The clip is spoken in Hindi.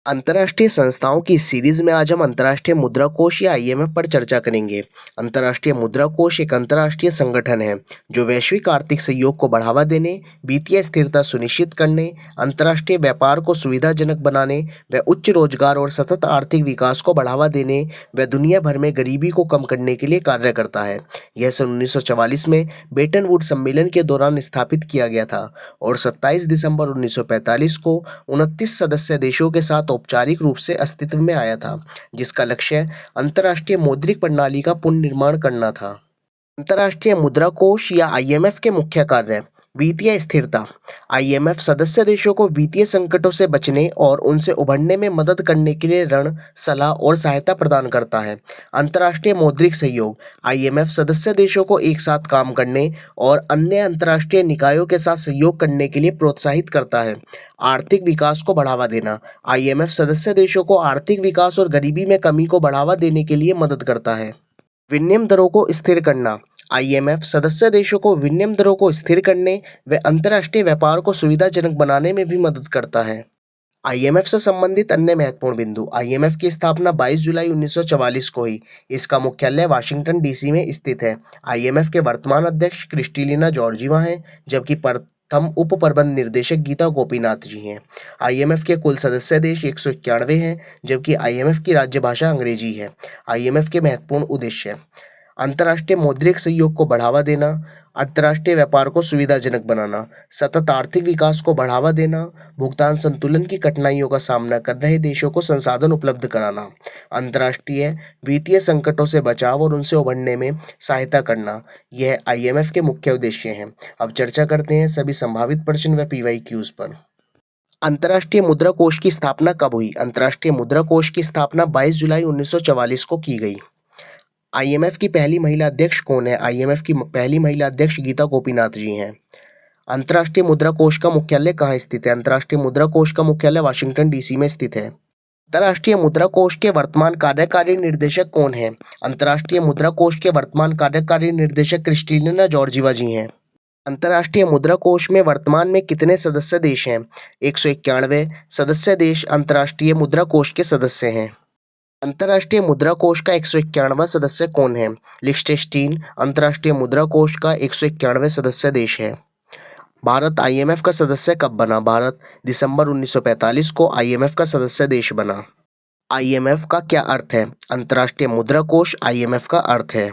अंतर्राष्ट्रीय संस्थाओं की सीरीज में आज हम अंतर्राष्ट्रीय मुद्रा कोष या आईएमएफ पर चर्चा करेंगे। अंतर्राष्ट्रीय मुद्रा कोष एक अंतर्राष्ट्रीय संगठन है जो वैश्विक आर्थिक सहयोग को बढ़ावा देने, वित्तीय स्थिरता सुनिश्चित करने, अंतर्राष्ट्रीय व्यापार को सुविधाजनक बनाने व उच्च रोजगार और सतत आर्थिक विकास को बढ़ावा देने व दुनिया भर में गरीबी को कम करने के लिए कार्य करता है। यह सन 1944 में बेटन वुड सम्मेलन के दौरान स्थापित किया गया था और 27 दिसंबर 1945 को 29 सदस्य देशों के साथ औपचारिक रूप से अस्तित्व में आया था, जिसका लक्ष्य अंतर्राष्ट्रीय मौद्रिक प्रणाली का पुनर्निर्माण करना था। अंतर्राष्ट्रीय मुद्रा कोष या आईएमएफ के मुख्य कार्य: वित्तीय स्थिरता। आईएमएफ सदस्य देशों को वित्तीय संकटों से बचने और उनसे उभरने में मदद करने के लिए ऋण, सलाह और सहायता प्रदान करता है। अंतर्राष्ट्रीय मौद्रिक सहयोग। आईएमएफ सदस्य देशों को एक साथ काम करने और अन्य अंतर्राष्ट्रीय निकायों के साथ सहयोग करने के लिए प्रोत्साहित करता है। आर्थिक विकास को बढ़ावा देना। आईएमएफ सदस्य देशों को आर्थिक विकास और गरीबी में कमी को बढ़ावा देने के लिए मदद करता है। विनिमय दरों को स्थिर करना। आईएमएफ सदस्य देशों को विनिमय दरों को स्थिर करने व अंतर्राष्ट्रीय व्यापार को सुविधाजनक बनाने में भी मदद करता है। आईएमएफ से संबंधित अन्य महत्वपूर्ण बिंदु: आईएमएफ की स्थापना 22 जुलाई 1944 को हुई। इसका मुख्यालय वाशिंगटन डीसी में स्थित है। आईएमएफ के वर्तमान अध्यक्ष क्रिस्टलिना जॉर्जीवा हैं, जबकि प्रथम उप प्रबंध निर्देशक गीता गोपीनाथ जी हैं। आईएमएफ के कुल सदस्य देश 191 हैं, जबकि आईएमएफ की राज्य भाषा अंग्रेजी है। आईएमएफ के महत्वपूर्ण उद्देश्य: अंतर्राष्ट्रीय मौद्रिक सहयोग को बढ़ावा देना, अंतर्राष्ट्रीय व्यापार को सुविधाजनक बनाना, सतत आर्थिक विकास को बढ़ावा देना, भुगतान संतुलन की कठिनाइयों का सामना कर रहे देशों को संसाधन उपलब्ध कराना, अंतर्राष्ट्रीय वित्तीय संकटों से बचाव और उनसे उभरने में सहायता करना। यह आईएमएफ के मुख्य उद्देश्य हैं। अब चर्चा करते हैं सभी संभावित प्रश्न व पीवाईक्यूज पर। अंतर्राष्ट्रीय मुद्रा कोष की स्थापना कब हुई? अंतर्राष्ट्रीय मुद्रा कोष की स्थापना 22 जुलाई 1944 को की गई। आईएमएफ की पहली महिला अध्यक्ष कौन है? आईएमएफ की पहली महिला अध्यक्ष गीता गोपीनाथ जी हैं। अंतर्राष्ट्रीय मुद्रा कोष का मुख्यालय कहाँ स्थित है? अंतर्राष्ट्रीय मुद्रा कोष का मुख्यालय वाशिंगटन डीसी में स्थित है। अंतर्राष्ट्रीय मुद्रा कोष के वर्तमान कार्यकारी निर्देशक कौन है? अंतर्राष्ट्रीय मुद्रा कोष के वर्तमान कार्यकारी निर्देशक क्रिस्टलिना जॉर्जीवा जी हैं। अंतर्राष्ट्रीय मुद्रा कोष में वर्तमान में कितने सदस्य देश हैं? 191 सदस्य देश अंतर्राष्ट्रीय मुद्रा कोष के सदस्य हैं। अंतर्राष्ट्रीय मुद्रा कोष का 191वां सदस्य कौन है? लिechtenstein अंतर्राष्ट्रीय मुद्रा कोष का 191वें सदस्य देश है। भारत आईएमएफ का सदस्य कब बना? भारत दिसंबर 1945 को आईएमएफ का सदस्य देश बना। आईएमएफ का क्या अर्थ है? अंतर्राष्ट्रीय मुद्रा कोष आईएमएफ का अर्थ है।